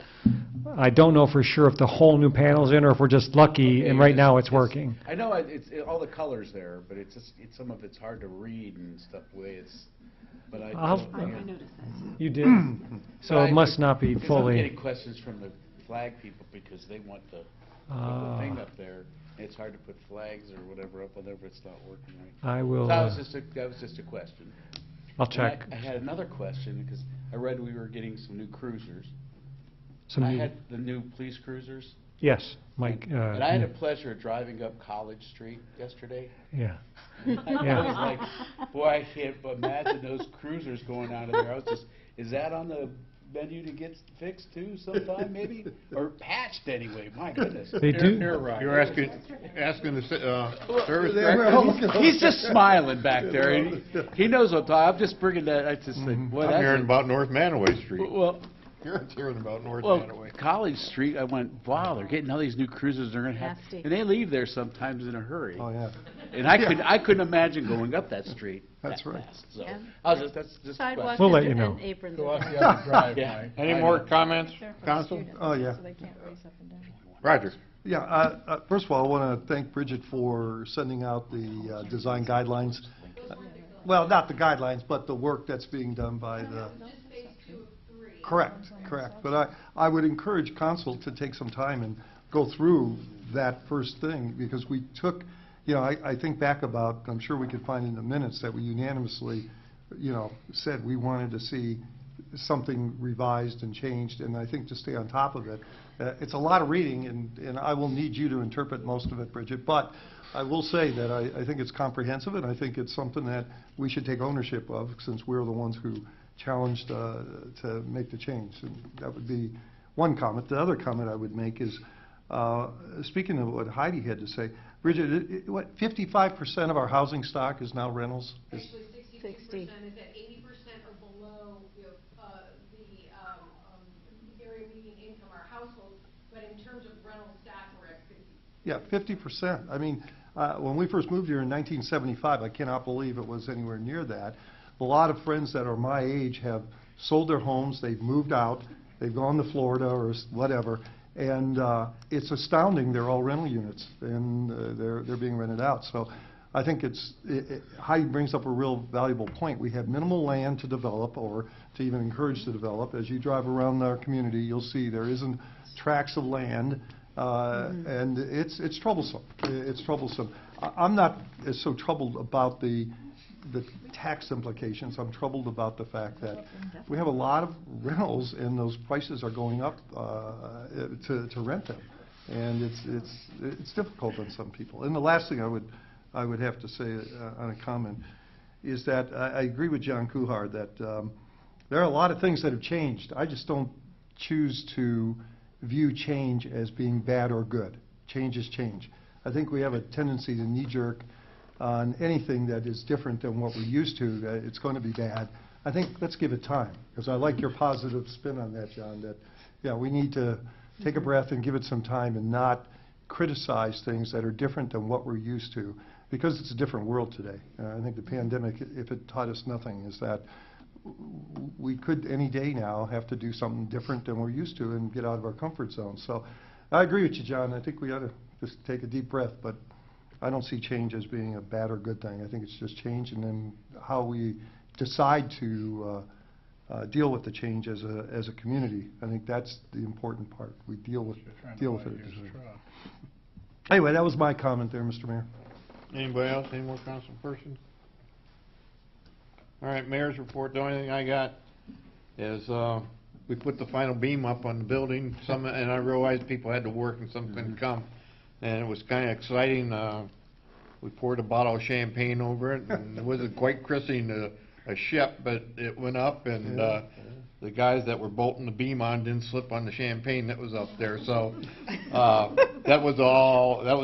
B: I don't know for sure if the whole new panel's in or if we're just lucky and right now it's working.
M: I know it's all the colors there, but it's just, some of it's hard to read and stuff, the way it's, but I
B: I'll-
M: don't.
B: You did? So
M: But
B: it must not be
M: because I'm
B: fully.
M: getting questions from the flag people because they want the thing up there. It's hard to put flags or whatever up whenever it's not working right.
B: I will,
M: So that was just a question.
B: I'll
M: And
B: check.
M: I had another question because I read we were getting some new cruisers.
B: Some
M: I
B: new,
M: had the new police cruisers.
B: yes, Mike,
M: And I had the pleasure of driving up College Street yesterday.
B: yeah.
M: I was like, boy, I can't imagine those cruisers going out of there. I was just, is that on the menu to get fixed too sometime maybe? Or patched anyway, my goodness.
B: They do.
D: You're asking the service director?
M: He's just smiling back there. He knows what I'm just bringing that, I just said, boy,
D: I'm
M: that's
D: hearing
M: a-
D: about North Manaway Street.
M: Well,
D: You're hearing about North
M: well,
D: Manaway.
M: College Street, I went, wow, they're getting all these new cruisers, they're gonna have,
H: Nasty.
M: and they leave there sometimes in a hurry.
C: Oh, yeah.
M: And I couldn't imagine going up that street
C: That's
M: that
C: right.
M: fast, so.
H: Yeah.
M: That's just a
H: Sidewalks
M: question.
B: We'll let you
H: and
B: know.
H: aprons.
K: Go
H: are
K: out the
H: down.
K: other drive,
M: Yeah.
K: Mike.
D: Any more comments, council?
C: Oh, yeah.
D: Roger.
C: Yeah, first of all, I want to thank Bridget for sending out the design guidelines. Well, not the guidelines, but the work that's being done by the... Correct, correct. But I would encourage council to take some time and go through that first thing, because we took, I think back about, I'm sure we could find in the minutes that we unanimously, said we wanted to see something revised and changed, and I think to stay on top of it. It's a lot of reading, and I will need you to interpret most of it, Bridget, but I will say that I think it's comprehensive, and I think it's something that we should take ownership of, since we're the ones who challenged to make the change. And that would be one comment. The other comment I would make is, speaking of what Heidi had to say, Bridget, what, 55% of our housing stock is now rentals?
N: Actually,
H: 60.
N: 60% is at 80% or below, the area median income, our households, but in terms of rental stock, we're at 50.
C: Yeah, 50%. I mean, when we first moved here in 1975, I cannot believe it was anywhere near that. A lot of friends that are my age have sold their homes, they've moved out, they've gone to Florida or whatever, and it's astounding, they're all rental units, and they're being rented out. So I think Heidi brings up a real valuable point. We have minimal land to develop, or to even encourage to develop. As you drive around our community, you'll see there isn't tracts of land, and it's troublesome. It's troublesome. I'm not so troubled about the tax implications. I'm troubled about the fact that we have a lot of rentals and those prices are going up to rent them, and it's difficult on some people. And the last thing I would have to say on a comment is that I agree with John Kuhar that there are a lot of things that have changed. I just don't choose to view change as being bad or good. Change is change. I think we have a tendency to knee-jerk on anything that is different than what we're used to, it's going to be bad. I think let's give it time, because I like your positive spin on that, John, that, yeah, we need to take a breath and give it some time and not criticize things that are different than what we're used to, because it's a different world today. I think the pandemic, if it taught us nothing, is that we could any day now have to do something different than we're used to and get out of our comfort zone. So I agree with you, John. I think we ought to just take a deep breath, but I don't see change as being a bad or good thing. I think it's just change, and then how we decide to deal with the change as a community. I think that's the important part. We deal with it. Anyway, that was my comment there, Mr. Mayor.
D: Anybody else, any more council persons? All right, mayor's report. The only thing I got is we put the final beam up on the building, and I realized people had to work and some couldn't come. And it was kind of exciting. We poured a bottle of champagne over it, and it wasn't quite christening a ship, but it went up, and the guys that were bolting the beam on didn't slip on the champagne that was up there. So that was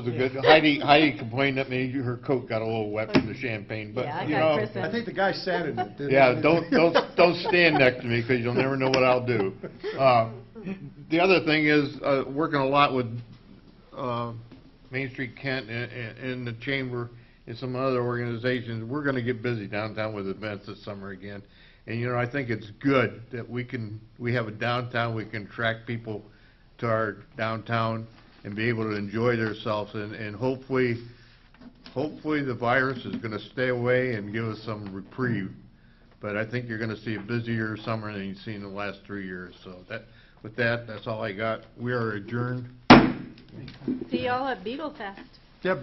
D: a good. Heidi complained that maybe her coat got a little wet from the champagne, but
H: Yeah, I
D: you
H: got
D: know.
H: christened.
C: I think the guy sat in it, didn't
D: Yeah,
C: he?
D: don't stand next to me, because you'll never know what I'll do. The other thing is working a lot with Main Street Kent and the Chamber and some other organizations. We're going to get busy downtown with events this summer again. And, you know, I think it's good that we have a downtown, we can attract people to our downtown and be able to enjoy themselves. And hopefully the virus is going to stay away and give us some reprieve. But I think you're going to see a busier summer than you've seen in the last 3 years. So with that, that's all I got. We are adjourned.
H: See y'all at Beagle Fest.
C: Yeah,